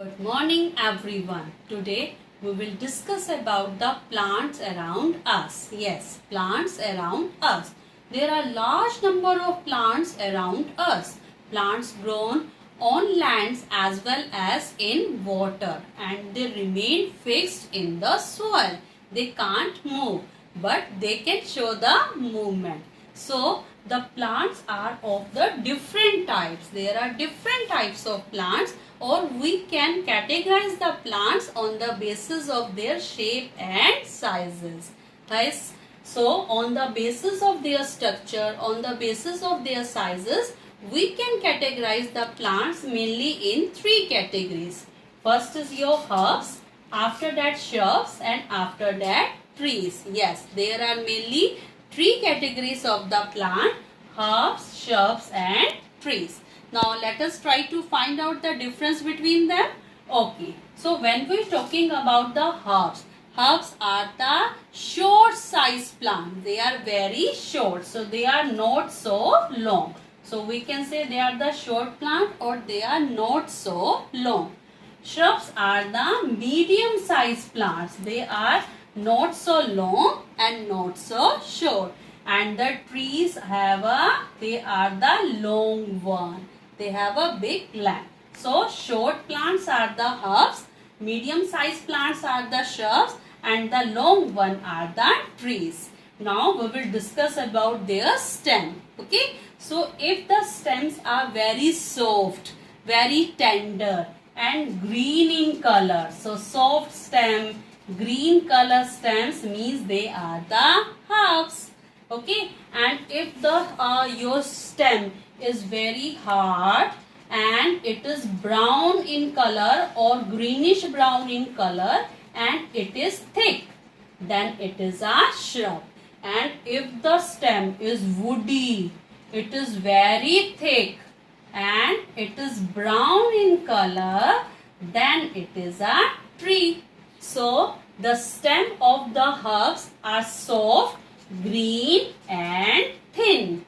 Good morning everyone. Today we will discuss about the plants around us. Yes, plants around us. There are large number of plants around us. Plants grown on lands as well as in water, and they remain fixed in the soil. They can't move, but they can show the movement. So the plants are of the different types. There are different types of plants, or we can categorize the plants on the basis of their shape and sizes. Yes. So on the basis of their structure, on the basis of their sizes, we can categorize the plants mainly in three categories. First is your herbs, after that shrubs, and after that trees. Yes, there are mainly three categories of the plant: herbs, shrubs and trees. Now let us try to find out the difference between them. Okay, so when we are talking about the herbs, herbs are the short size plant. They are very short, so they are not so long. So we can say they are the short plant, or they are not so long. Shrubs are the medium sized plants. They are not so long and not so short. And the trees they are the long one. They have a big length. So short plants are the herbs, medium sized plants are the shrubs, and the long one are the trees. Now we will discuss about their stem. Okay. So if the stems are very soft, very tender and green in color, so soft stem, green color stems means they are the herbs. Okay, and if the your stem is very hard and it is brown in color or greenish brown in color and it is thick, then it is a shrub. And if the stem is woody, it is very thick and it is brown in color, then it is a tree. So the stem of the herbs are soft, green and thin.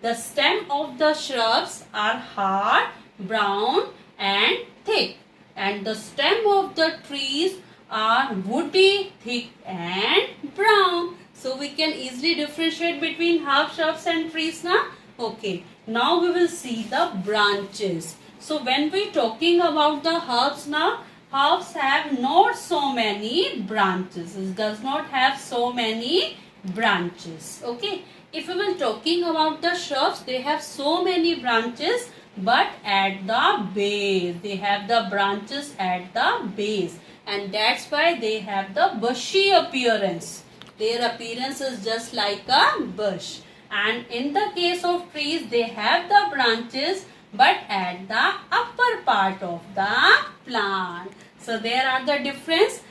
The stem of the shrubs are hard, brown and thick. And the stem of the trees are woody, thick and brown. So we can easily differentiate between herbs, shrubs and trees now. Okay, now we will see the branches. So when we are talking about the herbs now, herbs have not so many branches. It does not have so many branches. Okay, if we were talking about the shrubs, they have so many branches, but at the base. They have the branches at the base, and that's why they have the bushy appearance. Their appearance is just like a bush. And in the case of trees, they have the branches, but at the upper part of the plant. So there are the difference.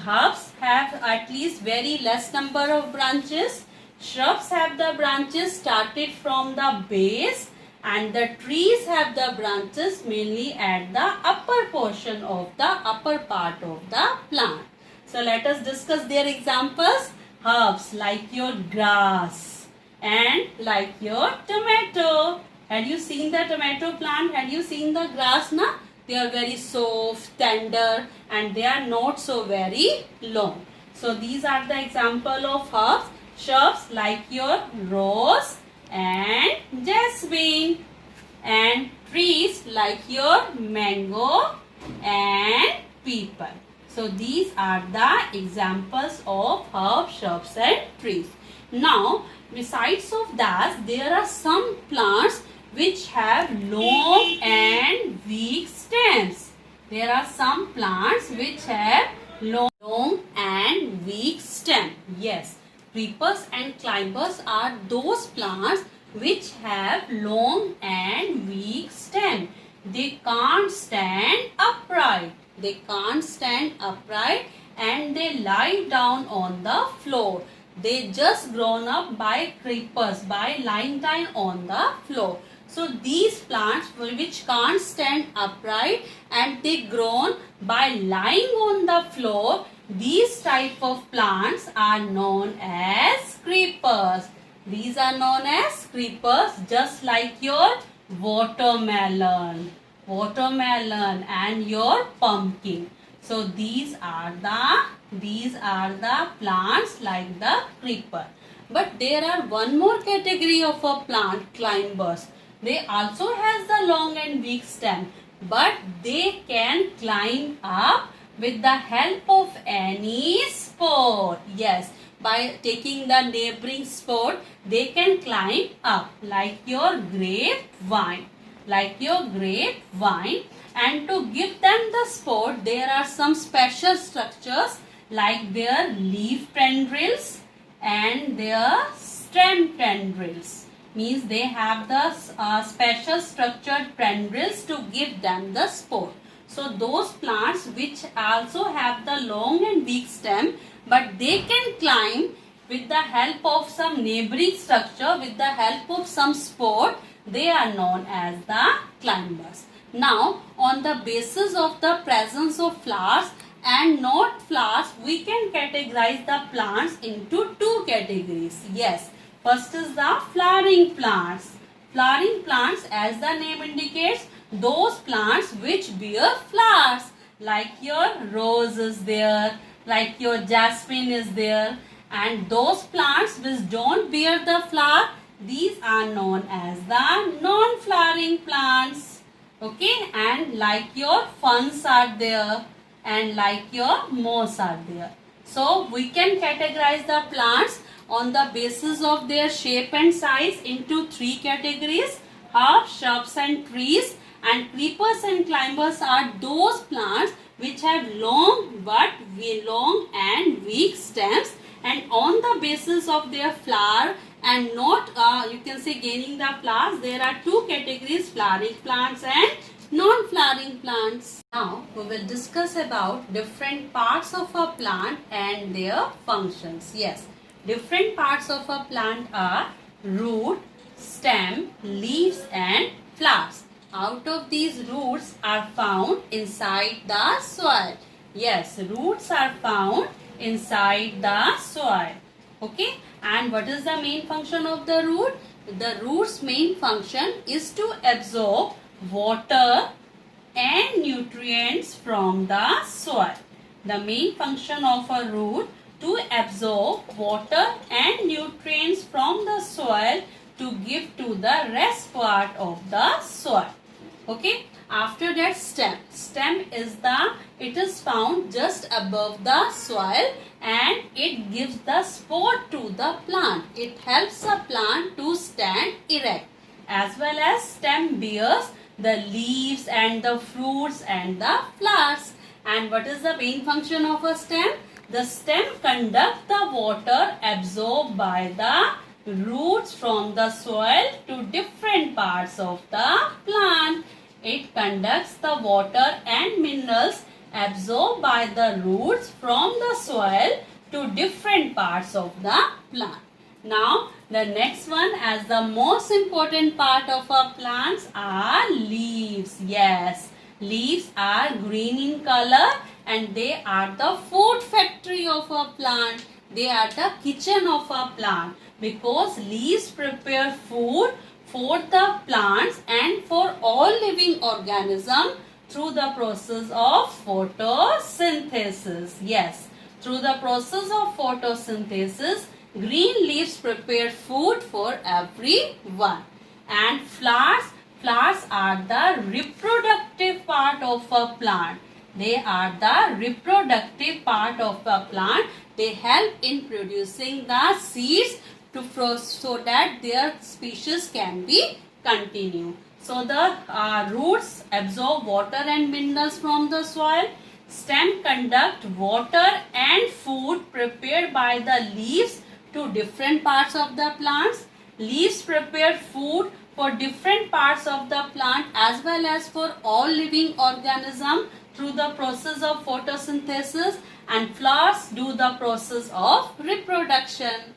Herbs have at least very less number of branches. Shrubs have the branches started from the base, and the trees have the branches mainly at the upper portion of the upper part of the plant. So let us discuss their examples. Herbs like your grass and like your tomato. Had you seen the tomato plant? Had you seen the grass now? They are very soft, tender and they are not so very long. So these are the example of herbs. Shrubs like your rose and jasmine, and trees like your mango and peepal. So these are the examples of herbs, shrubs and trees. Now besides of that, there are some plants which have long and weak stems. There are some plants which have long and weak stem. Yes, creepers and climbers are those plants which have long and weak stem. They can't stand upright. They can't stand upright and they lie down on the floor. They just grown up by creepers, by lying down on the floor. So these plants which can't stand upright and they grown by lying on the floor, these type of plants are known as creepers. These are known as creepers, just like your watermelon. watermelon and your pumpkin. So these are the plants like the creeper. But there are one more category of a plant, climbers. They also has the long and weak stem, but they can climb up with the help of any spore. Yes, by taking the neighboring spore, they can climb up like your grapevine. Like your grapevine. And to give them the spore, there are some special structures like their leaf tendrils and their stem tendrils. Means they have the special structured tendrils to give them the spore. So those plants which also have the long and weak stem, but they can climb with the help of some neighboring structure, with the help of some spore, they are known as the climbers. Now, on the basis of the presence of flowers and not flowers, we can categorize the plants into two categories. Yes, first is the flowering plants. Flowering plants, as the name indicates, those plants which bear flowers, like your rose is there, like your jasmine is there, and those plants which don't bear the flower, these are known as the non-flowering plants. Okay, and like your ferns are there and like your moss are there. So we can categorize the plants on the basis of their shape and size into three categories: herbs, shrubs and trees. And creepers and climbers are those plants which have long and weak stems, and on the basis of their flower and not you can say gaining the flowers, there are two categories: flowering plants and non-flowering plants. Now we will discuss about different parts of a plant and their functions. Yes, different parts of a plant are root, stem, leaves and flowers. Out of these, roots are found inside the soil. Yes, roots are found inside the soil. Okay, and what is the main function of the root? The root's main function is to absorb water and nutrients from the soil. The main function of a root to absorb water and nutrients from the soil to give to the rest part of the soil. Okay, after that, stem is found just above the soil and it gives the support to the plant. It helps the plant to stand erect. As well as stem bears the leaves and the fruits and the flowers. And what is the main function of a stem? The stem conducts the water absorbed by the roots from the soil to different parts of the plant. It conducts the water and minerals absorbed by the roots from the soil to different parts of the plant. Now, the next one, as the most important part of our plants, are leaves. Yes, leaves are green in color and they are the food factory of a plant. They are the kitchen of a plant because leaves prepare food for the plants and for all living organisms through the process of photosynthesis. Yes, through the process of photosynthesis, green leaves prepare food for everyone. And flowers are the reproductive part of a plant. They are the reproductive part of a plant. They help in producing the seeds so that their species can be continued. So the roots absorb water and minerals from the soil. Stem conduct water and food prepared by the leaves to different parts of the plants. Leaves prepare food for different parts of the plant as well as for all living organisms through the process of photosynthesis, and flowers do the process of reproduction.